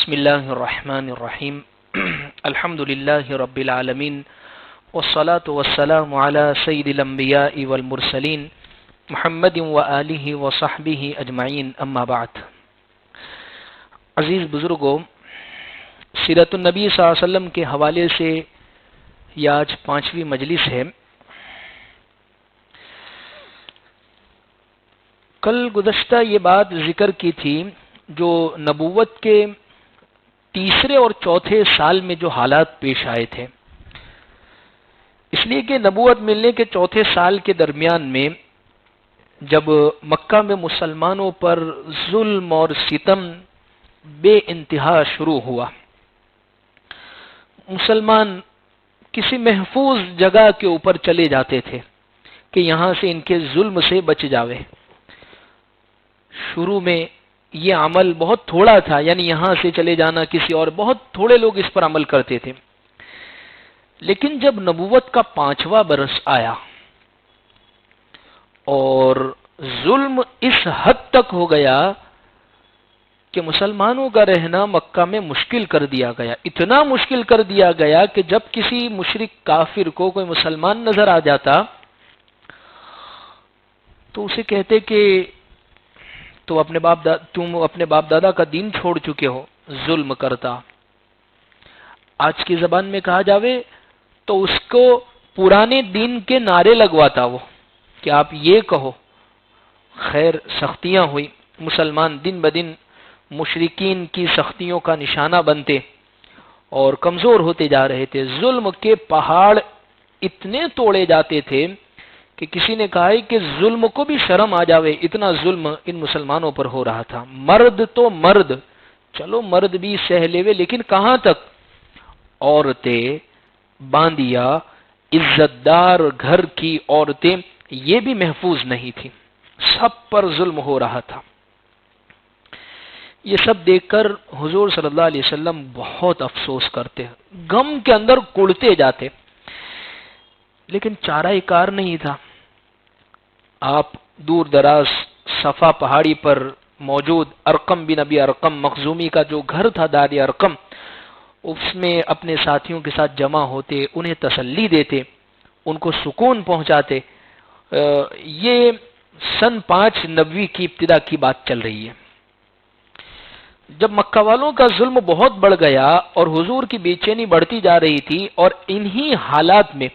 بسم اللہ الرحمن الرحیم الحمد للہ رب العالمین والصلاة والسلام علی سید الانبیاء والمرسلین محمد وآلہ وصحبہ اجمعین اما بعد۔ عزیز بزرگوں، سیرت النبی صلی اللہ علیہ وسلم کے حوالے سے یہ آج 5ویں مجلس ہے۔ کل گزشتہ یہ بات ذکر کی تھی جو نبوت کے تیسرے اور چوتھے سال میں جو حالات پیش آئے تھے، اس لیے کہ نبوت ملنے کے چوتھے سال کے درمیان میں جب مکہ میں مسلمانوں پر ظلم اور ستم بے انتہا شروع ہوا، مسلمان کسی محفوظ جگہ کے اوپر چلے جاتے تھے کہ یہاں سے ان کے ظلم سے بچ جاوے۔ شروع میں یہ عمل بہت تھوڑا تھا، یعنی یہاں سے چلے جانا کسی اور، بہت تھوڑے لوگ اس پر عمل کرتے تھے۔ لیکن جب نبوت کا 5واں برس آیا اور ظلم اس حد تک ہو گیا کہ مسلمانوں کا رہنا مکہ میں مشکل کر دیا گیا، اتنا مشکل کر دیا گیا کہ جب کسی مشرک کافر کو کوئی مسلمان نظر آ جاتا تو اسے کہتے کہ تم اپنے باپ دادا کا دین چھوڑ چکے ہو، ظلم کرتا۔ آج کی زبان میں کہا جاوے تو اس کو پرانے دین کے نعرے لگواتا وہ کہ آپ یہ کہو۔ خیر، سختیاں ہوئی، مسلمان دن بدن مشرکین کی سختیوں کا نشانہ بنتے اور کمزور ہوتے جا رہے تھے۔ ظلم کے پہاڑ اتنے توڑے جاتے تھے کہ کسی نے کہا ہے کہ ظلم کو بھی شرم آ جاوے، اتنا ظلم ان مسلمانوں پر ہو رہا تھا۔ مرد تو مرد، چلو مرد بھی سہ لیوے، لیکن کہاں تک؟ عورتیں، باندیا، عزت دار گھر کی عورتیں، یہ بھی محفوظ نہیں تھی، سب پر ظلم ہو رہا تھا۔ یہ سب دیکھ کر حضور صلی اللہ علیہ وسلم بہت افسوس کرتے، غم کے اندر کڑتے جاتے، لیکن چارہ کار نہیں تھا۔ آپ دور دراز صفا پہاڑی پر موجود ارقم بن ابی ارقم مخزومی کا جو گھر تھا، دار ارقم، اس میں اپنے ساتھیوں کے ساتھ جمع ہوتے، انہیں تسلی دیتے، ان کو سکون پہنچاتے۔ یہ سن 5 نبوی کی ابتدا کی بات چل رہی ہے۔ جب مکہ والوں کا ظلم بہت بڑھ گیا اور حضور کی بے چینی بڑھتی جا رہی تھی، اور انہی حالات میں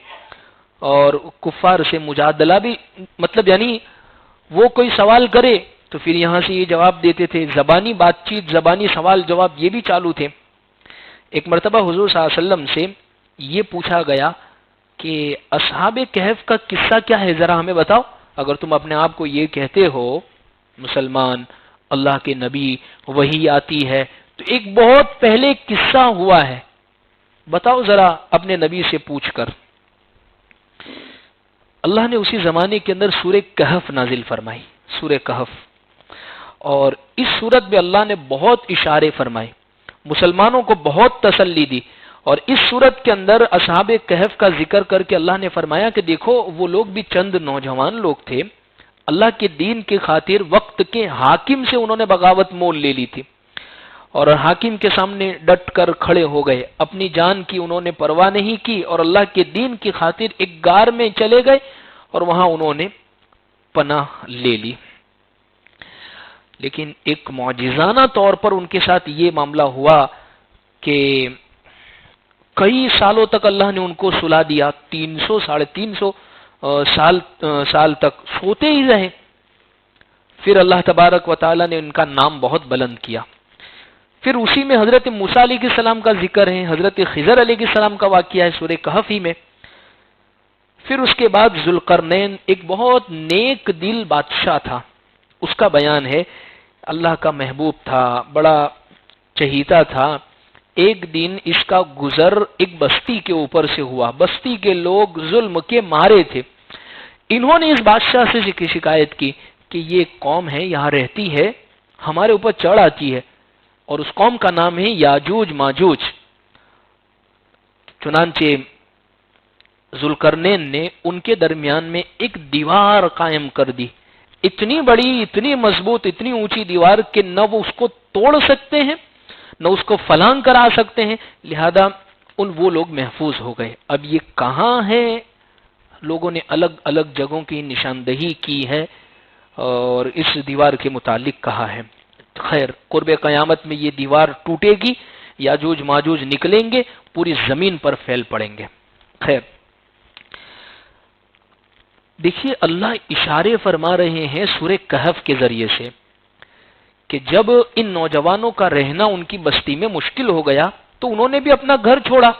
اور کفار سے مجادلہ بھی، مطلب یعنی وہ کوئی سوال کرے تو پھر یہاں سے یہ جواب دیتے تھے، زبانی بات چیت، زبانی سوال جواب یہ بھی چالو تھے۔ ایک مرتبہ حضور صلی اللہ علیہ وسلم سے یہ پوچھا گیا کہ اصحاب کہف کا قصہ کیا ہے، ذرا ہمیں بتاؤ۔ اگر تم اپنے آپ کو یہ کہتے ہو مسلمان، اللہ کے نبی، وحی آتی ہے، تو ایک بہت پہلے قصہ ہوا ہے، بتاؤ ذرا اپنے نبی سے پوچھ کر۔ اللہ نے اسی زمانے کے اندر سورہ کہف نازل فرمائی، سورہ کہف، اور اس صورت میں اللہ نے بہت اشارے فرمائے، مسلمانوں کو بہت تسلی دی، اور اس صورت کے اندر اصحاب کہف کا ذکر کر کے اللہ نے فرمایا کہ دیکھو وہ لوگ بھی چند نوجوان لوگ تھے، اللہ کے دین کی خاطر وقت کے حاکم سے انہوں نے بغاوت مول لے لی تھی، اور حاکم کے سامنے ڈٹ کر کھڑے ہو گئے، اپنی جان کی انہوں نے پرواہ نہیں کی، اور اللہ کے دین کی خاطر ایک غار میں چلے گئے اور وہاں انہوں نے پناہ لے لی۔ لیکن ایک معجزانہ طور پر ان کے ساتھ یہ معاملہ ہوا کہ کئی سالوں تک اللہ نے ان کو سلا دیا، 300 ساڑھے 300 سال تک سوتے ہی رہے۔ پھر اللہ تبارک و تعالی نے ان کا نام بہت بلند کیا۔ پھر اسی میں حضرت موسیٰ علیہ السلام کا ذکر ہے، حضرت خضر علیہ السلام کا واقعہ ہے سورہ کہف ہی میں۔ پھر اس کے بعد ذوالقرنین ایک بہت نیک دل بادشاہ تھا، اس کا بیان ہے، اللہ کا محبوب تھا، بڑا چہیتا تھا۔ ایک دن اس کا گزر ایک بستی کے اوپر سے ہوا، بستی کے لوگ ظلم کے مارے تھے، انہوں نے اس بادشاہ سے شکایت کی کہ یہ قوم ہے، یہاں رہتی ہے، ہمارے اوپر چڑھ آتی ہے، اور اس قوم کا نام ہے یاجوج ماجوج۔ چنانچہ ذوالقرنین نے ان کے درمیان میں ایک دیوار قائم کر دی، اتنی بڑی، اتنی مضبوط، اتنی اونچی دیوار کہ نہ وہ اس کو توڑ سکتے ہیں، نہ اس کو فلاں کرا سکتے ہیں، لہذا وہ لوگ محفوظ ہو گئے۔ اب یہ کہاں ہے؟ لوگوں نے الگ الگ جگہوں کی نشاندہی کی ہے اور اس دیوار کے متعلق کہا ہے۔ خیر، قرب قیامت میں یہ دیوار ٹوٹے گی، یاجوج ماجوج نکلیں گے، پوری زمین پر پھیل پڑیں گے۔ خیر، دیکھیے اللہ اشارے فرما رہے ہیں سورہ کہف کے ذریعے سے کہ جب ان نوجوانوں کا رہنا ان کی بستی میں مشکل ہو گیا تو انہوں نے بھی اپنا گھر چھوڑا۔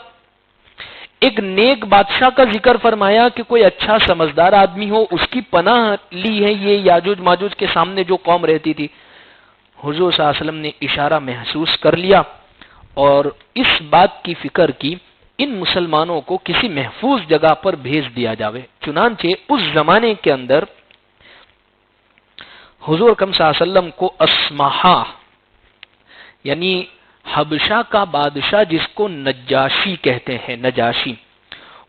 ایک نیک بادشاہ کا ذکر فرمایا کہ کوئی اچھا سمجھدار آدمی ہو، اس کی پناہ لی ہے یہ یاجوج ماجوج کے سامنے جو قوم رہتی تھی۔ حضور صلی اللہ علیہ وسلم نے اشارہ محسوس کر لیا اور اس بات کی فکر کی ان مسلمانوں کو کسی محفوظ جگہ پر بھیج دیا جاوے۔ چنانچہ اس زمانے کے اندر حضور اکرم صلی اللہ علیہ وسلم کو اسمہا یعنی حبشہ کا بادشاہ جس کو نجاشی کہتے ہیں، نجاشی،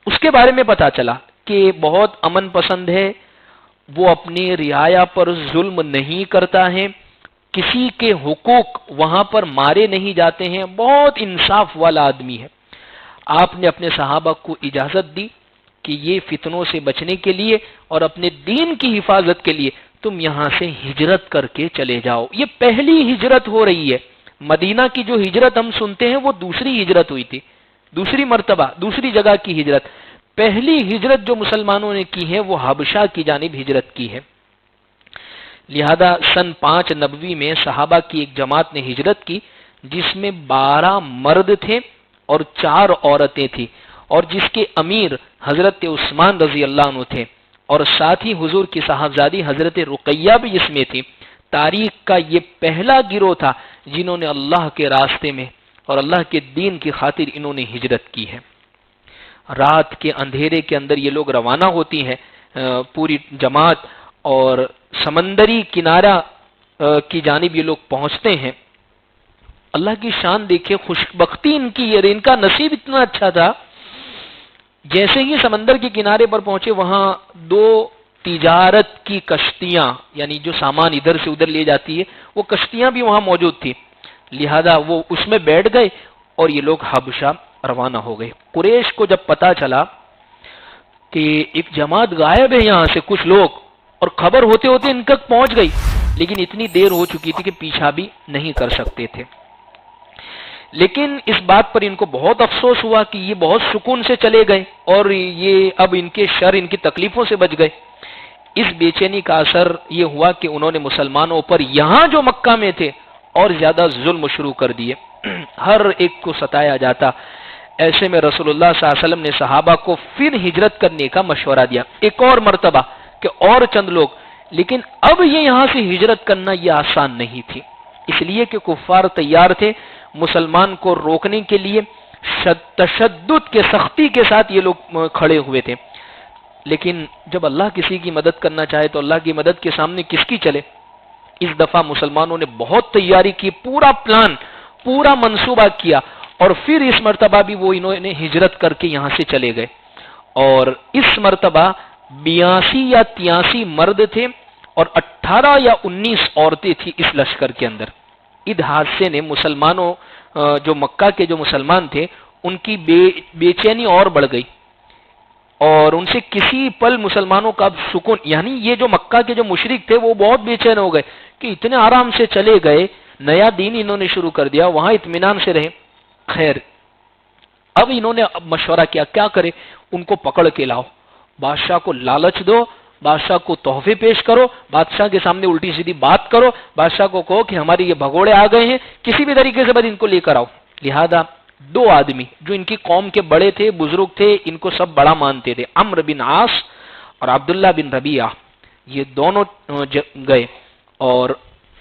اس کے بارے میں پتا چلا کہ بہت امن پسند ہے، وہ اپنی رعایا پر ظلم نہیں کرتا ہے، کسی کے حقوق وہاں پر مارے نہیں جاتے ہیں، بہت انصاف والا آدمی ہے۔ آپ نے اپنے صحابہ کو اجازت دی کہ یہ فتنوں سے بچنے کے لیے اور اپنے دین کی حفاظت کے لیے تم یہاں سے ہجرت کر کے چلے جاؤ۔ یہ پہلی ہجرت ہو رہی ہے۔ مدینہ کی جو ہجرت ہم سنتے ہیں وہ دوسری ہجرت ہوئی تھی، دوسری مرتبہ، دوسری جگہ کی ہجرت۔ پہلی ہجرت جو مسلمانوں نے کی ہے وہ حبشہ کی جانب ہجرت کی ہے۔ لہذا سن 5 نبوی میں صحابہ کی ایک جماعت نے ہجرت کی جس میں 12 مرد تھے اور 4 عورتیں تھیں، اور جس کے امیر حضرت عثمان رضی اللہ عنہ تھے، اور ساتھ ہی حضور کی صاحبزادی حضرت رقیہ بھی اس میں تھی۔ تاریخ کا یہ پہلا گروہ تھا جنہوں نے اللہ کے راستے میں اور اللہ کے دین کی خاطر انہوں نے ہجرت کی ہے۔ رات کے اندھیرے کے اندر یہ لوگ روانہ ہوتی ہیں پوری جماعت، اور سمندری کنارہ کی جانب یہ لوگ پہنچتے ہیں۔ اللہ کی شان دیکھے، خوشبختی ان کی، ان کا نصیب اتنا اچھا تھا، جیسے ہی سمندر کے کنارے پر پہنچے وہاں 2 تجارت کی کشتیاں، یعنی جو سامان ادھر سے ادھر لے جاتی ہے، وہ کشتیاں بھی وہاں موجود تھی، لہذا وہ اس میں بیٹھ گئے اور یہ لوگ حبشہ روانہ ہو گئے۔ قریش کو جب پتا چلا کہ ایک جماعت غائب ہے یہاں سے کچھ لوگ، اور خبر ہوتے ہوتے ان تک پہنچ گئی، لیکن اتنی دیر ہو چکی تھی کہ پیچھا بھی نہیں کر سکتے تھے۔ لیکن اس بات پر ان کو بہت افسوس ہوا کہ یہ بہت سکون سے چلے گئے اور یہ اب ان کے شر، ان کی تکلیفوں سے بچ گئے۔ اس بے چینی کا اثر یہ ہوا کہ انہوں نے مسلمانوں پر یہاں جو مکہ میں تھے اور زیادہ ظلم شروع کر دیے، ہر ایک کو ستایا جاتا۔ ایسے میں رسول اللہ صلی اللہ علیہ وسلم نے صحابہ کو پھر ہجرت کرنے کا مشورہ دیا ایک اور مرتبہ کہ اور چند لوگ، لیکن اب یہ یہاں سے ہجرت کرنا یہ آسان نہیں تھی، اس لیے کہ کفار تیار تھے مسلمان کو روکنے کے لیے، تشدد کے سختی کے ساتھ یہ لوگ کھڑے ہوئے تھے۔ لیکن جب اللہ کسی کی مدد کرنا چاہے تو اللہ کی مدد کے سامنے کس کی چلے؟ اس دفعہ مسلمانوں نے بہت تیاری کی، پورا پلان، پورا منصوبہ کیا، اور پھر اس مرتبہ بھی وہ انہوں نے ہجرت کر کے یہاں سے چلے گئے، اور اس مرتبہ 82 یا 83 مرد تھے اور 18 یا 19 عورتیں تھیں اس لشکر کے اندر۔ اس حادثے نے مسلمانوں، جو مکہ کے جو مسلمان تھے، ان کی بے چینی اور بڑھ گئی، اور ان سے کسی پل مسلمانوں کا سکون، یعنی یہ جو مکہ کے جو مشرک تھے وہ بہت بے چین ہو گئے کہ اتنے آرام سے چلے گئے، نیا دین انہوں نے شروع کر دیا، وہاں اطمینان سے رہے۔ خیر، اب انہوں نے مشورہ کیا کرے؟ ان کو پکڑ کے لاؤ، بادشاہ کو لالچ دو، بادشاہ کو تحفے پیش کرو، بادشاہ کے سامنے الٹی سیدھی بات کرو، بادشاہ کو کہو کہ ہمارے یہ بھگوڑے آ گئے ہیں، کسی بھی طریقے سے بس ان کو لے کر آؤ۔ لہذا 2 آدمی جو ان کی قوم کے بڑے تھے، بزرگ تھے، ان کو سب بڑا مانتے تھے، عمرو بن عاص اور عبداللہ بن ربیعہ، یہ دونوں گئے، اور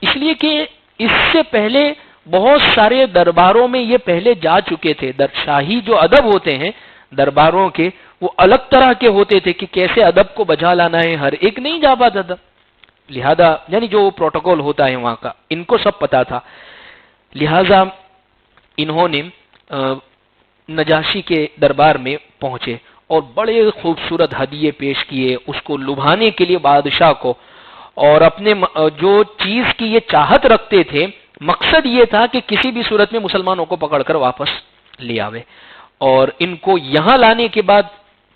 اس لیے کہ اس سے پہلے بہت سارے درباروں میں یہ پہلے جا چکے تھے۔ شاہی جو ادب ہوتے ہیں درباروں کے، وہ الگ طرح کے ہوتے تھے کہ کیسے ادب کو بجا لانا ہے، ہر ایک نہیں جا پاتا تھا، لہذا یعنی جو پروٹوکول ہوتا ہے وہاں کا ان کو سب پتا تھا۔ لہذا انہوں نے نجاشی کے دربار میں پہنچے اور بڑے خوبصورت ہدیے پیش کیے اس کو لبھانے کے لیے بادشاہ کو، اور اپنے جو چیز کی یہ چاہت رکھتے تھے مقصد یہ تھا کہ کسی بھی صورت میں مسلمانوں کو پکڑ کر واپس لے آوے اور ان کو یہاں لانے کے بعد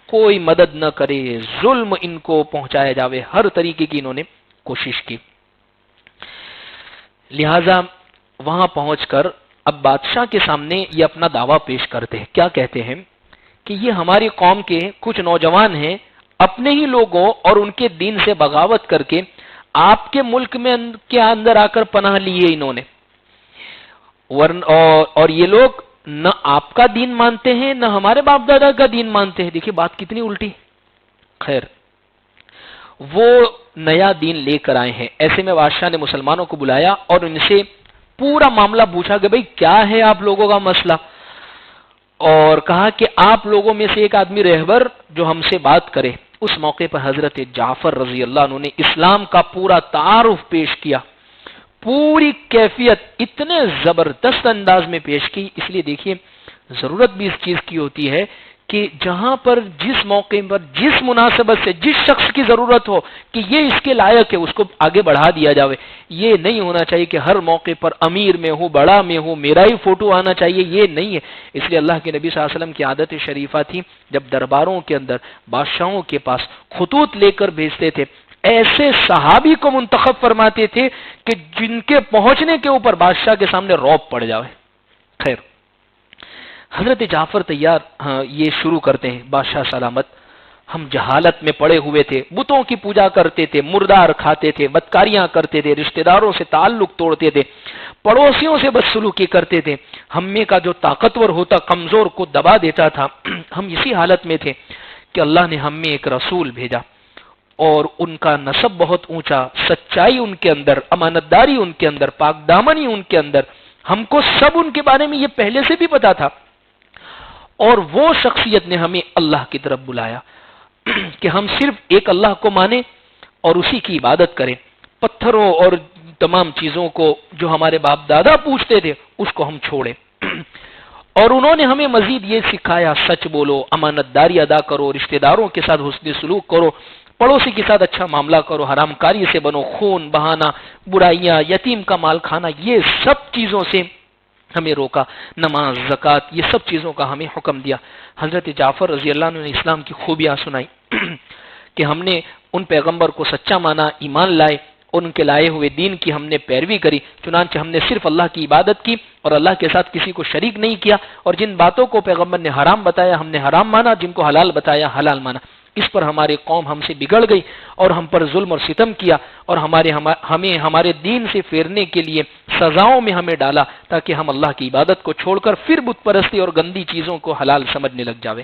کوئی مدد نہ کرے، ظلم ان کو پہنچایا جاوے، ہر طریقے کی انہوں نے کوشش کی۔ لہذا وہاں پہنچ کر اب بادشاہ کے سامنے یہ اپنا دعویٰ پیش کرتے ہیں۔ کیا کہتے ہیں کہ یہ ہماری قوم کے کچھ نوجوان ہیں، اپنے ہی لوگوں اور ان کے دین سے بغاوت کر کے آپ کے ملک میں کے اندر آ کر پناہ لیے انہوں نے، اور یہ لوگ نہ آپ کا دین مانتے ہیں نہ ہمارے باپ دادا کا دین مانتے ہیں۔ دیکھیے بات کتنی الٹی۔ خیر، وہ نیا دین لے کر آئے ہیں، ایسے میں بادشاہ نے مسلمانوں کو بلایا اور ان سے پورا معاملہ پوچھا کہ بھئی کیا ہے آپ لوگوں کا مسئلہ، اور کہا کہ آپ لوگوں میں سے ایک آدمی رہبر جو ہم سے بات کرے۔ اس موقع پر حضرت جعفر رضی اللہ عنہ نے اسلام کا پورا تعارف پیش کیا، پوری کیفیت اتنے زبردست انداز میں پیش کی۔ اس لیے دیکھیے ضرورت بھی اس چیز کی ہوتی ہے کہ جہاں پر جس موقع پر جس مناسبت سے جس شخص کی ضرورت ہو کہ یہ اس کے لائق ہے اس کو آگے بڑھا دیا جاوے۔ یہ نہیں ہونا چاہیے کہ ہر موقع پر امیر میں ہو بڑا میں ہو میرا ہی فوٹو آنا چاہیے، یہ نہیں ہے۔ اس لیے اللہ کے نبی صلی اللہ علیہ وسلم کی عادت شریفہ تھی، جب درباروں کے اندر بادشاہوں کے پاس خطوط لے کر بھیجتے تھے، ایسے صحابی کو منتخب فرماتے تھے کہ جن کے پہنچنے کے اوپر بادشاہ کے سامنے رعب پڑ جاوے۔ خیر، حضرت جعفر تیار یہ شروع کرتے ہیں، بادشاہ سلامت، ہم جہالت میں پڑے ہوئے تھے، بتوں کی پوجا کرتے تھے، مردار کھاتے تھے، بدکاریاں کرتے تھے، رشتہ داروں سے تعلق توڑتے تھے، پڑوسیوں سے بدسلوکی کرتے تھے، ہم میں کا جو طاقتور ہوتا کمزور کو دبا دیتا تھا۔ ہم اسی حالت میں تھے کہ اللہ نے ہم میں ایک رسول بھیجا اور ان کا نسب بہت اونچا، سچائی ان کے اندر، امانتداری ان کے اندر، پاک دامنی ان کے اندر، ہم کو سب ان کے بارے میں یہ پہلے سے بھی پتا تھا، اور وہ شخصیت نے ہمیں اللہ کی طرف بلایا کہ ہم صرف ایک اللہ کو مانیں اور اسی کی عبادت کریں، پتھروں اور تمام چیزوں کو جو ہمارے باپ دادا پوچھتے تھے اس کو ہم چھوڑیں۔ اور انہوں نے ہمیں مزید یہ سکھایا، سچ بولو، امانت داری ادا کرو، رشتہ داروں کے ساتھ حسن سلوک کرو، پڑوسی کے ساتھ اچھا معاملہ کرو، حرام کاری سے بنو، خون بہانا، برائیاں، یتیم کا مال کھانا، یہ سب چیزوں سے ہمیں روکا، نماز، زکوٰۃ، یہ سب چیزوں کا ہمیں حکم دیا۔ حضرت جعفر رضی اللہ عنہ نے اسلام کی خوبیاں سنائی کہ ہم نے ان پیغمبر کو سچا مانا، ایمان لائے، ان کے لائے ہوئے دین کی ہم نے پیروی کری، چنانچہ ہم نے صرف اللہ کی عبادت کی اور اللہ کے ساتھ کسی کو شریک نہیں کیا، اور جن باتوں کو پیغمبر نے حرام بتایا ہم نے حرام مانا، جن کو حلال بتایا حلال مانا۔ اس پر ہماری قوم ہم سے بگڑ گئی اور ہم پر ظلم اور ستم کیا، اور ہمیں ہمارے دین سے پھیرنے کے لیے سزاؤں میں ہمیں ڈالا تاکہ ہم اللہ کی عبادت کو چھوڑ کر پھر بت پرستی اور گندی چیزوں کو حلال سمجھنے لگ جاوے۔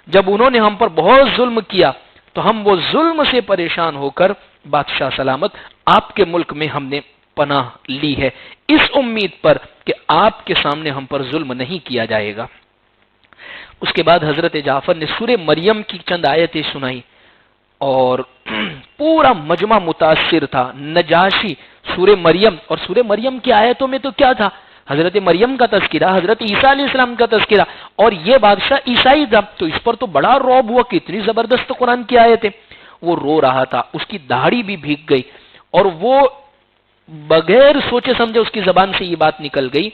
جب انہوں نے ہم پر بہت ظلم کیا تو ہم وہ ظلم سے پریشان ہو کر بادشاہ سلامت آپ کے ملک میں ہم نے پناہ لی ہے، اس امید پر کہ آپ کے سامنے ہم پر ظلم نہیں کیا جائے گا۔ اس کے بعد حضرت جعفر نے سورہ مریم کی چند آیتیں سنائی اور پورا مجمع متاثر تھا۔ نجاشی، سورہ مریم، اور سورہ مریم کی آیتوں میں تو کیا تھا؟ حضرت مریم کا تذکرہ، حضرت عیسیٰ علیہ السلام کا تذکرہ، اور یہ بادشاہ عیسائی تھا تو اس پر تو بڑا رعب ہوا کہ اتنی زبردست قرآن کی آیتیں۔ وہ رو رہا تھا، اس کی داڑھی بھی بھیگ گئی، اور وہ بغیر سوچے سمجھے اس کی زبان سے یہ بات نکل گئی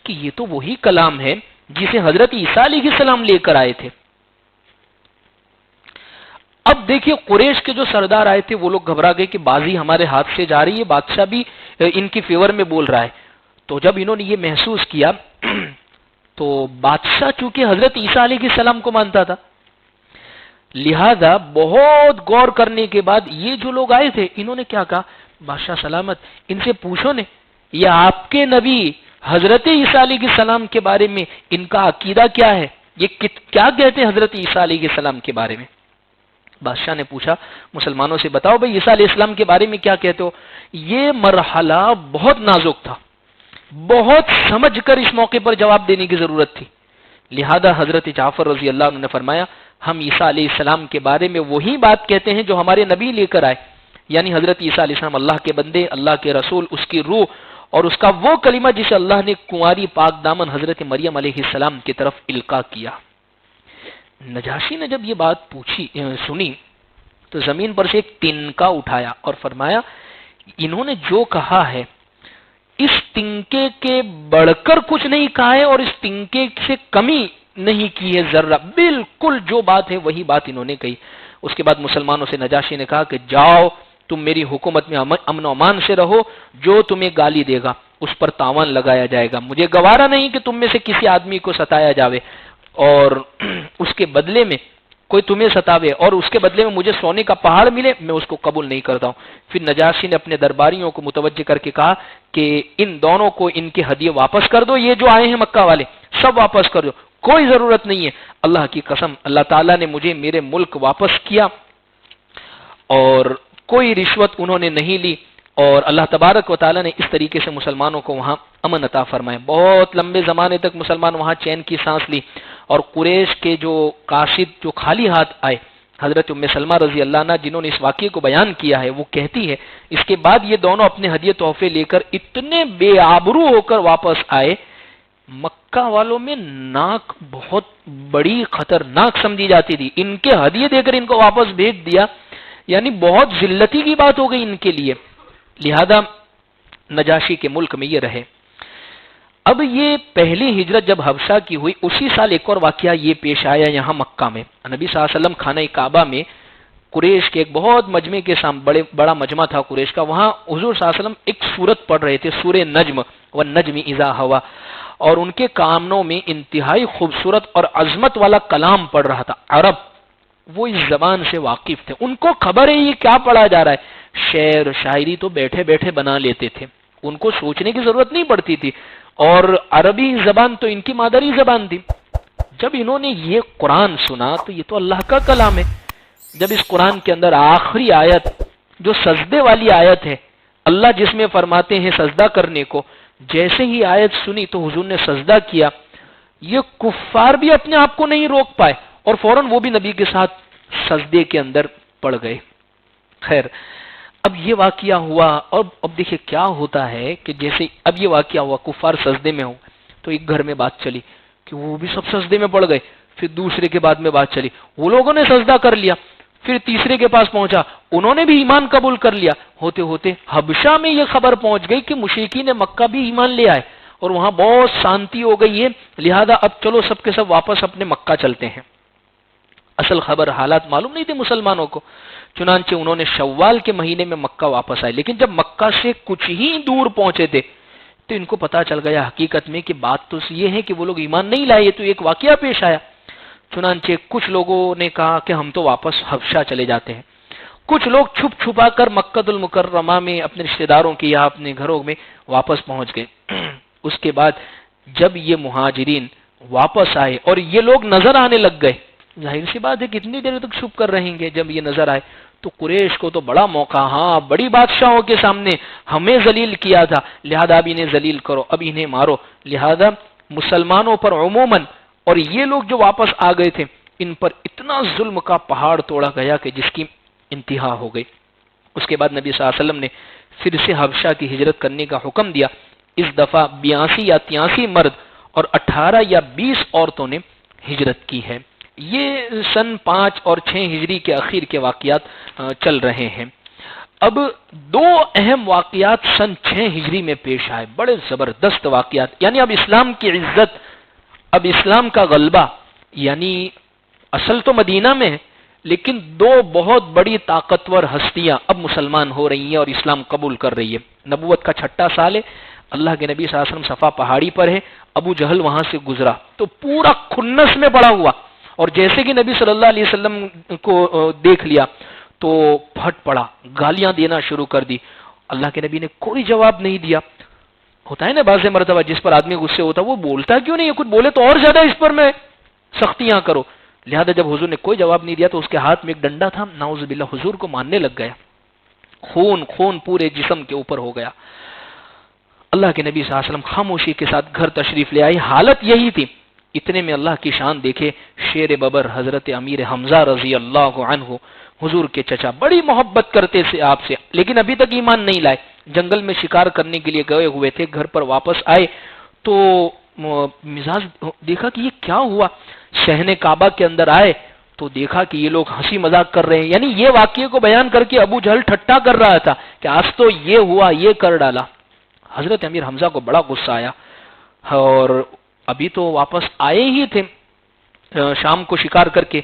کہ یہ تو وہی کلام ہے جسے حضرت عیسیٰ علیہ السلام لے کر آئے تھے۔ اب دیکھیے قریش کے جو سردار آئے تھے وہ لوگ گھبرا گئے کہ بازی ہمارے ہاتھ سے جا رہی ہے، بادشاہ بھی ان کی فیور میں بول رہا ہے۔ تو جب انہوں نے یہ محسوس کیا تو بادشاہ چونکہ حضرت عیسیٰ علیہ السلام کو مانتا تھا، لہذا بہت غور کرنے کے بعد یہ جو لوگ آئے تھے انہوں نے کیا کہا، بادشاہ سلامت ان سے پوچھو نے یہ آپ کے نبی حضرت عیسیٰ علیہ السلام کے بارے میں ان کا عقیدہ کیا ہے، یہ کیا کہتے ہیں حضرت عیسیٰ علیہ السلام کے بارے میں۔ بادشاہ نے پوچھا مسلمانوں سے بتاؤ بھئی عیسیٰ علیہ السلام کے بارے میں کیا کہتے ہو۔ یہ مرحلہ بہت نازک تھا، بہت سمجھ کر اس موقع پر جواب دینے کی ضرورت تھی، لہذا حضرت جعفر رضی اللہ عنہ نے فرمایا ہم عیسیٰ علیہ السلام کے بارے میں وہی بات کہتے ہیں جو ہمارے نبی لے کر آئے، یعنی حضرت عیسیٰ علیہ السلام اللہ کے بندے، اللہ کے رسول، اس کی روح اور اس کا وہ کلمہ جسے اللہ نے کنواری پاک دامن حضرت مریم علیہ السلام کی طرف القاء کیا۔ نجاشی نے جب یہ بات سنی تو زمین پر سے ایک تنکا اٹھایا اور فرمایا انہوں نے جو کہا ہے اس تنکے کے بڑھ کر کچھ نہیں کہا ہے اور اس تنکے سے کمی نہیں کی ہے ذرہ، بالکل جو بات ہے وہی بات انہوں نے کہی۔ اس کے بعد مسلمانوں سے نجاشی نے کہا کہ جاؤ تم میری حکومت میں امن و امان سے رہو، جو تمہیں گالی دے گا اس پر تاوان لگایا جائے گا، مجھے گوارا نہیں کہ تم میں سے کسی آدمی کو ستایا جاوے اور اس کے بدلے میں کوئی تمہیں ستاوے اور اس کے بدلے میں مجھے سونے کا پہاڑ ملے، میں اس کو قبول نہیں کرتا ہوں۔ پھر نجاشی نے اپنے درباریوں کو متوجہ کر کے کہا کہ ان دونوں کو ان کے ہدیے واپس کر دو، یہ جو آئے ہیں مکہ والے سب واپس کر دو، کوئی ضرورت نہیں ہے۔ اللہ کی قسم اللہ تعالیٰ نے مجھے میرے ملک واپس کیا اور کوئی رشوت انہوں نے نہیں لی، اور اللہ تبارک و تعالیٰ نے اس طریقے سے مسلمانوں کو وہاں امن عطا فرمائے۔ بہت لمبے زمانے تک مسلمان وہاں چین کی سانس لی، اور قریش کے جو قاصد جو خالی ہاتھ آئے، حضرت ام سلمہ رضی اللہ عنہ جنہوں نے اس واقعے کو بیان کیا ہے، وہ کہتی ہے اس کے بعد یہ دونوں اپنے ہدیے تحفے لے کر اتنے بے آبرو ہو کر واپس آئے، مکہ والوں میں ناک بہت بڑی خطرناک سمجھی جاتی تھی، ان کے ہدیے دے کر ان کو واپس بھیج دیا، یعنی بہت ذلتی کی بات ہو گئی ان کے لیے، لہذا نجاشی کے ملک میں یہ رہے۔ اب یہ پہلی ہجرت جب حبشہ کی ہوئی، اسی سال ایک اور واقعہ یہ پیش آیا یہاں مکہ میں۔ نبی صلی اللہ علیہ وسلم خانہ کعبہ میں قریش کے ایک بہت مجمع کے سامنے، بڑا مجمع تھا قریش کا، وہاں حضور صلی اللہ علیہ وسلم ایک سورت پڑھ رہے تھے، سورہ نجم، والنجم اذا ہوا، اور ان کے کانوں میں انتہائی خوبصورت اور عظمت والا کلام پڑھ رہا تھا۔ عرب وہ اس زبان سے واقف تھے، ان کو خبر ہے یہ کیا پڑھا جا رہا ہے، شعر شاعری تو بیٹھے بیٹھے بنا لیتے تھے، ان کو سوچنے کی ضرورت نہیں پڑتی تھی، اور عربی زبان تو ان کی مادری زبان تھی۔ جب انہوں نے یہ قرآن سنا تو یہ تو اللہ کا کلام ہے۔ جب اس قرآن کے اندر آخری آیت جو سجدے والی آیت ہے، اللہ جس میں فرماتے ہیں سجدہ کرنے کو، جیسے ہی آیت سنی تو حضور نے سجدہ کیا، یہ کفار بھی اپنے آپ کو نہیں روک پائے اور فوراً وہ بھی نبی کے ساتھ سجدے کے اندر پڑ گئے۔ خیر، اب یہ واقعہ ہوا، اور اب دیکھیں کیا ہوتا ہے کہ جیسے اب یہ واقعہ ہوا، کفار سجدے میں ہو، تو ایک گھر میں بات چلی کہ وہ بھی سب سجدے میں پڑ گئے، پھر دوسرے کے بعد میں بات چلی، وہ لوگوں نے سجدہ کر لیا، پھر تیسرے کے پاس پہنچا، انہوں نے بھی ایمان قبول کر لیا، ہوتے ہوتے حبشہ میں یہ خبر پہنچ گئی کہ مشرکین مکہ بھی ایمان لے آئے، اور وہاں بہت شانتی ہو گئی ہے، لہذا اب چلو سب کے سب واپس اپنے مکہ چلتے ہیں۔ اصل خبر حالات معلوم نہیں تھے مسلمانوں کو، چنانچہ انہوں نے شوال کے مہینے میں مکہ واپس آئے، لیکن جب مکہ سے کچھ ہی دور پہنچے تھے تو ان کو پتا چل گیا حقیقت میں کہ بات تو یہ ہے کہ وہ لوگ ایمان نہیں لائے، تو ایک واقعہ پیش آیا۔ چنانچہ کچھ لوگوں نے کہا کہ ہم تو واپس حبشہ چلے جاتے ہیں، کچھ لوگ چھپ چھپا کر مکہ المکرمہ میں اپنے رشتہ داروں کے یا اپنے گھروں میں واپس پہنچ گئے۔ اس کے بعد جب یہ مہاجرین واپس آئے اور یہ لوگ نظر آنے لگ گئے، ظاہر سی بات ہے کتنی دیر تک چھپ کر رہیں گے، جب یہ نظر آئے تو قریش کو تو بڑا موقع، ہاں بڑی بادشاہوں کے سامنے ہمیں ذلیل کیا تھا، لہذا اب انہیں ذلیل کرو، اب انہیں مارو، لہذا مسلمانوں پر عموماً اور یہ لوگ جو واپس آ گئے تھے ان پر اتنا ظلم کا پہاڑ توڑا گیا کہ جس کی انتہا ہو گئی۔ اس کے بعد نبی صلی اللہ علیہ وسلم نے پھر سے حبشہ کی ہجرت کرنے کا حکم دیا۔ اس دفعہ 82 یا 83 مرد اور 18 یا 20 عورتوں نے ہجرت کی ہے۔ یہ سن 5 اور 6 ہجری کے اخیر کے واقعات چل رہے ہیں۔ اب دو اہم واقعات سن 6 ہجری میں پیش آئے، بڑے زبردست واقعات، یعنی اب اسلام کی عزت، اب اسلام کا غلبہ، یعنی اصل تو مدینہ میں ہے لیکن دو بہت بڑی طاقتور ہستیاں اب مسلمان ہو رہی ہیں اور اسلام قبول کر رہی ہے۔ نبوت کا 6واں سال ہے، اللہ کے نبی صلی اللہ علیہ وسلم صفا پہاڑی پر ہے، ابو جہل وہاں سے گزرا تو پورا کھنس میں پڑا ہوا، اور جیسے کہ نبی صلی اللہ علیہ وسلم کو دیکھ لیا تو پھٹ پڑا، گالیاں دینا شروع کر دی۔ اللہ کے نبی نے کوئی جواب نہیں دیا۔ ہوتا ہے نا بعض مرتبہ جس پر آدمی غصے ہوتا وہ بولتا کیوں نہیں ہے، کچھ بولے تو اور زیادہ اس پر میں سختیاں کرو، لہذا جب حضور نے کوئی جواب نہیں دیا تو اس کے ہاتھ میں ایک ڈنڈا تھا، نعوذ باللہ حضور کو ماننے لگ گیا، خون پورے جسم کے اوپر ہو گیا۔ اللہ کے نبی صلی اللہ علیہ وسلم خاموشی کے ساتھ گھر تشریف لے آئی، حالت یہی تھی۔ اتنے میں اللہ کی شان دیکھے، شیر ببر حضرت امیر حمزہ رضی اللہ عنہ، حضور کے چچا، بڑی محبت کرتے تھے آپ سے لیکن ابھی تک ایمان نہیں لائے، جنگل میں شکار کرنے کے لیے گئے ہوئے تھے، گھر پر واپس آئے تو مزاج دیکھا کہ یہ کیا ہوا، شہن کعبہ کے اندر آئے تو دیکھا کہ یہ لوگ ہنسی مذاق کر رہے ہیں، یعنی یہ واقعے کو بیان کر کے ابو جہل ٹھٹا کر رہا تھا کہ آج تو یہ ہوا، یہ کر ڈالا۔ حضرت امیر حمزہ کو بڑا غصہ آیا، اور ابھی تو واپس آئے ہی تھے شام کو شکار کر کے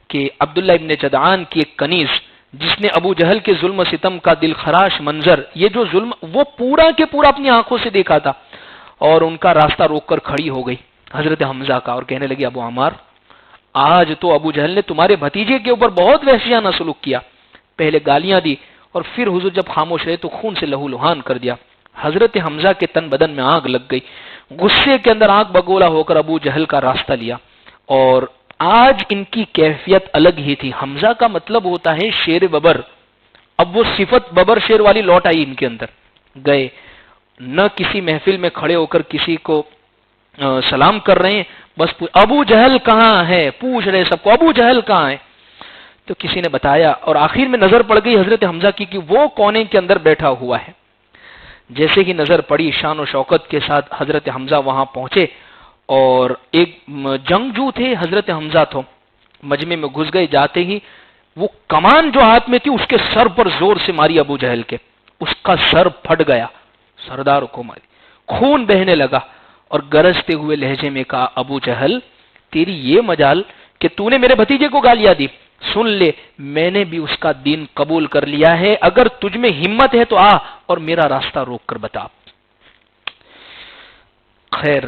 کہ عبداللہ ابن جدعان کی ایک کنیز جس نے ابو جہل کے ظلم و ستم کا دل خراش منظر، یہ جو ظلم وہ پورا کے پورا اپنی آنکھوں سے دیکھا تھا، اور ان کا راستہ روک کر کھڑی ہو گئی حضرت حمزہ کا، اور کہنے لگی ابو عمار، آج تو ابو جہل نے تمہارے بھتیجے کے اوپر بہت وحشیانہ سلوک کیا، پہلے گالیاں دی اور پھر حضور جب خاموش رہے تو خون سے لہو لہان کر دیا۔ حضرت حمزہ کے تن بدن میں آگ لگ گئی، غصے کے اندر آگ بگولا ہو کر ابو جہل کا راستہ لیا، اور آج ان کی کیفیت الگ ہی تھی۔ حمزہ کا مطلب ہوتا ہے شیر ببر، اب وہ صفت ببر شیر والی لوٹ آئی ان کے اندر، گئے نہ کسی محفل میں کھڑے ہو کر کسی کو سلام کر رہے ہیں، بس ابو جہل کہاں ہے پوچھ رہے سب کو، ابو جہل کہاں ہے؟ تو کسی نے بتایا، اور آخر میں نظر پڑ گئی حضرت حمزہ کی کہ وہ کونے کے اندر بیٹھا ہوا ہے۔ جیسے ہی نظر پڑی شان و شوکت کے ساتھ حضرت حمزہ وہاں پہنچے، اور ایک جنگجو تھے حضرت حمزہ تو مجمع میں گھس گئے، جاتے ہی وہ کمان جو ہاتھ میں تھی اس کے سر پر زور سے ماری ابو جہل کے، اس کا سر پھٹ گیا، سردار کو ماری، خون بہنے لگا، اور گرجتے ہوئے لہجے میں کہا ابو جہل تیری یہ مجال کہ تو نے میرے بھتیجے کو گالیاں دی، سن لے میں نے بھی اس کا دین قبول کر لیا ہے، اگر تجھ میں ہمت ہے تو آ اور میرا راستہ روک کر بتا۔ خیر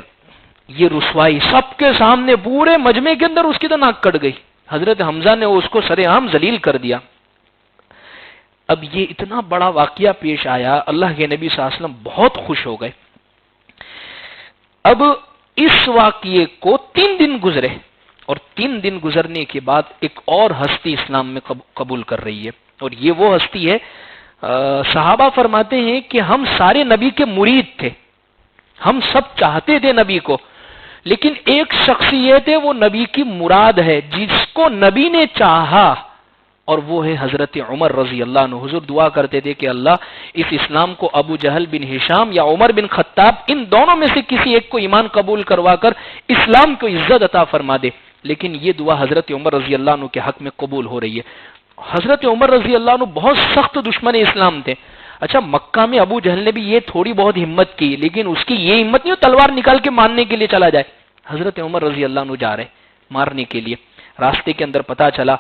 یہ رسوائی سب کے سامنے پورے مجمع کے اندر اس کی تو ناک کٹ گئی، حضرت حمزہ نے اس کو سرے عام ذلیل کر دیا۔ اب یہ اتنا بڑا واقعہ پیش آیا، اللہ کے نبی صلی اللہ علیہ وسلم بہت خوش ہو گئے۔ اب اس واقعے کو 3 دن گزرے، اور 3 دن گزرنے کے بعد ایک اور ہستی اسلام میں قبول کر رہی ہے، اور یہ وہ ہستی ہے، صحابہ فرماتے ہیں کہ ہم سارے نبی کے مرید تھے، ہم سب چاہتے تھے نبی کو، لیکن ایک شخصیت ہے وہ نبی کی مراد ہے جس کو نبی نے چاہا، اور وہ ہے حضرت عمر رضی اللہ عنہ۔ حضور دعا کرتے تھے کہ اللہ اس اسلام کو ابو جہل بن ہشام یا عمر بن خطاب ان دونوں میں سے کسی ایک کو ایمان قبول کروا کر اسلام کو عزت عطا فرما دے، لیکن یہ دعا حضرت عمر رضی اللہ عنہ کے حق میں قبول ہو رہی ہے۔ حضرت عمر رضی اللہ عنہ بہت سخت دشمن اسلام تھے۔ اچھا مکہ میں ابو جہل نے بھی یہ تھوڑی بہت ہمت کی، لیکن اس کی یہ ہمت نہیں تلوار نکال کے مارنے کے لیے چلا جائے۔ حضرت عمر رضی اللہ عنہ جا رہے مارنے کے لیے، راستے کے اندر پتا چلا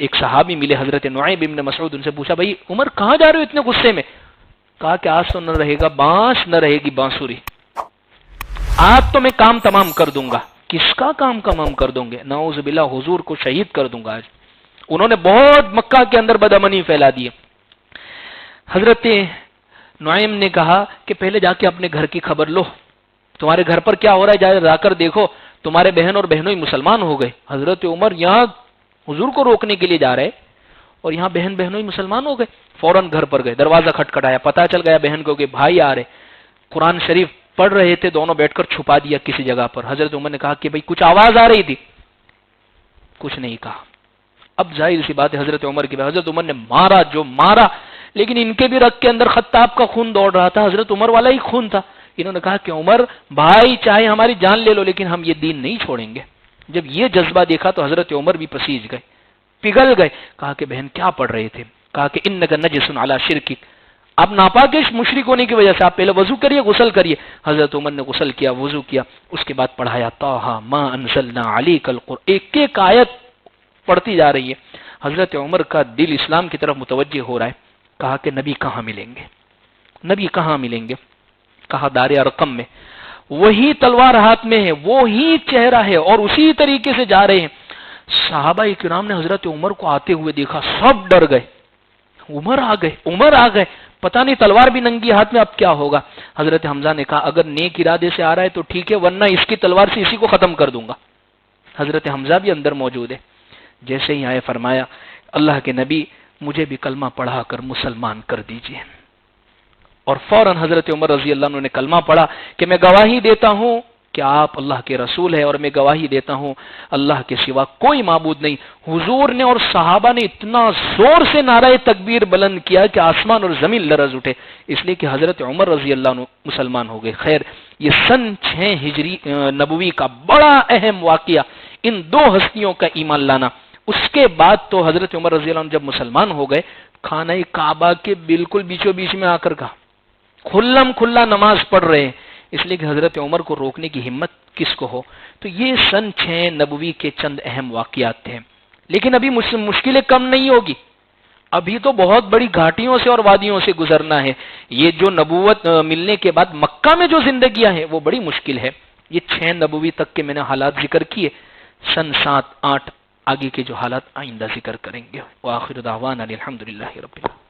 ایک صحابی ملے حضرت نعیم بن مسعود، ان سے پوچھا بھائی عمر کہاں جا رہے ہو اتنے غصے میں؟ کہا کہ آج تو نہ رہے گا بانس نہ رہے گی بانسری، آج تو میں کام تمام کر دوں گا۔ کس کا کام تمام کر دوں گے؟ نعوذ باللہ حضور کو شہید کر دوں گا آج۔ انہوں نے بہت مکہ کے اندر بدامنی پھیلا دی۔ حضرت نعیم نے کہا کہ پہلے جا کے اپنے گھر کی خبر لو، تمہارے گھر پر کیا ہو رہا ہے جا کر دیکھو، تمہارے بہن اور بہنوں ہی مسلمان ہو گئے۔ حضرت عمر یہاں حضور کو روکنے کے لیے جا رہے اور یہاں بہنوں ہی مسلمان ہو گئے، فوراً گھر پر گئے، دروازہ کھٹکھٹایا، پتا چل گیا بہن کو کہ بھائی آ رہے، قرآن شریف پڑھ رہے تھے، دونوں بیٹھ کر چھپا دیا کسی جگہ پر۔ حضرت عمر نے کہا کہ بھائی کچھ آواز آ رہی تھی، کچھ نہیں کہا۔ اب ظاہر سی بات ہے حضرت عمر کی بات، حضرت عمر نے مارا جو مارا، لیکن ان کے بھی رگ کے اندر خطاب کا خون دوڑ رہا تھا، حضرت عمر والا ہی خون تھا۔ انہوں نے کہا کہ عمر بھائی چاہے ہماری جان لے لو لیکن ہم یہ دین نہیں چھوڑیں گے۔ جب یہ جذبہ دیکھا تو حضرت عمر بھی پسیج گئے، پگھل گئے۔ کہا کہ بہن کیا پڑھ رہے تھے؟ کہا کہ انک نجس علی شرکک، آپ ناپاک مشرک ہونے کی وجہ سے آپ پہلے وضو کریے، غسل کریے۔ حضرت عمر نے غسل کیا، وضو کیا، اس کے بعد پڑھایا طٰہٰ ما انزلنا علیک القرآن، ایک ایک آیت پڑھتی جا رہی ہے۔ حضرت عمر کا دل اسلام کی طرف متوجہ ہو رہا ہے۔ کہا کہ نبی کہاں ملیں گے؟ نبی کہاں ملیں گے؟ کہا دار ارقم میں، وہی تلوار ہاتھ میں ہے، وہی چہرہ ہے، اور اسی طریقے سے جا رہے ہیں۔ صحابہ کرام نے حضرت عمر کو آتے ہوئے دیکھا، سب ڈر گئے، عمر آ گئے، عمر آ گئے، پتہ نہیں تلوار بھی ننگی ہاتھ میں، اب کیا ہوگا؟ حضرت حمزہ نے کہا اگر نیک ارادے سے آ رہا ہے تو ٹھیک ہے، ورنہ اس کی تلوار سے اسی کو ختم کر دوں گا۔ حضرت حمزہ بھی اندر موجود ہے۔ جیسے ہی آئے فرمایا اللہ کے نبی مجھے بھی کلمہ پڑھا کر مسلمان کر دیجئے، اور فوراً حضرت عمر رضی اللہ عنہ نے کلمہ پڑھا کہ میں گواہی دیتا ہوں کہ آپ اللہ کے رسول ہیں، اور میں گواہی دیتا ہوں اللہ کے سوا کوئی معبود نہیں۔ حضور نے اور صحابہ نے اتنا زور سے نعرہ تکبیر بلند کیا کہ آسمان اور زمین لرز اٹھے، اس لیے کہ حضرت عمر رضی اللہ عنہ مسلمان ہو گئے۔ خیر یہ سن 6 ہجری نبوی کا بڑا اہم واقعہ، ان 2 ہستیوں کا ایمان لانا۔ اس کے بعد تو حضرت عمر رضی اللہ عنہ جب مسلمان ہو گئے، خانہ کعبہ کے بالکل بیچوں بیچ میں آ کر کہا کھلم کھلا نماز پڑھ رہے ہیں، اس لیے کہ حضرت عمر کو روکنے کی ہمت کس کو ہو۔ تو یہ سن 6 نبوی کے چند اہم واقعات تھے، لیکن ابھی مشکلیں کم نہیں ہوگی، ابھی تو بہت بڑی گھاٹیوں سے اور وادیوں سے گزرنا ہے۔ یہ جو نبوت ملنے کے بعد مکہ میں جو زندگیاں ہیں وہ بڑی مشکل ہے۔ یہ 6 نبوی تک کے میں نے حالات ذکر کیے، سن 7 8 آگے کے جو حالات آئندہ ذکر کریں گے۔ وآخر دعوانا الحمدللہ رب العالمین۔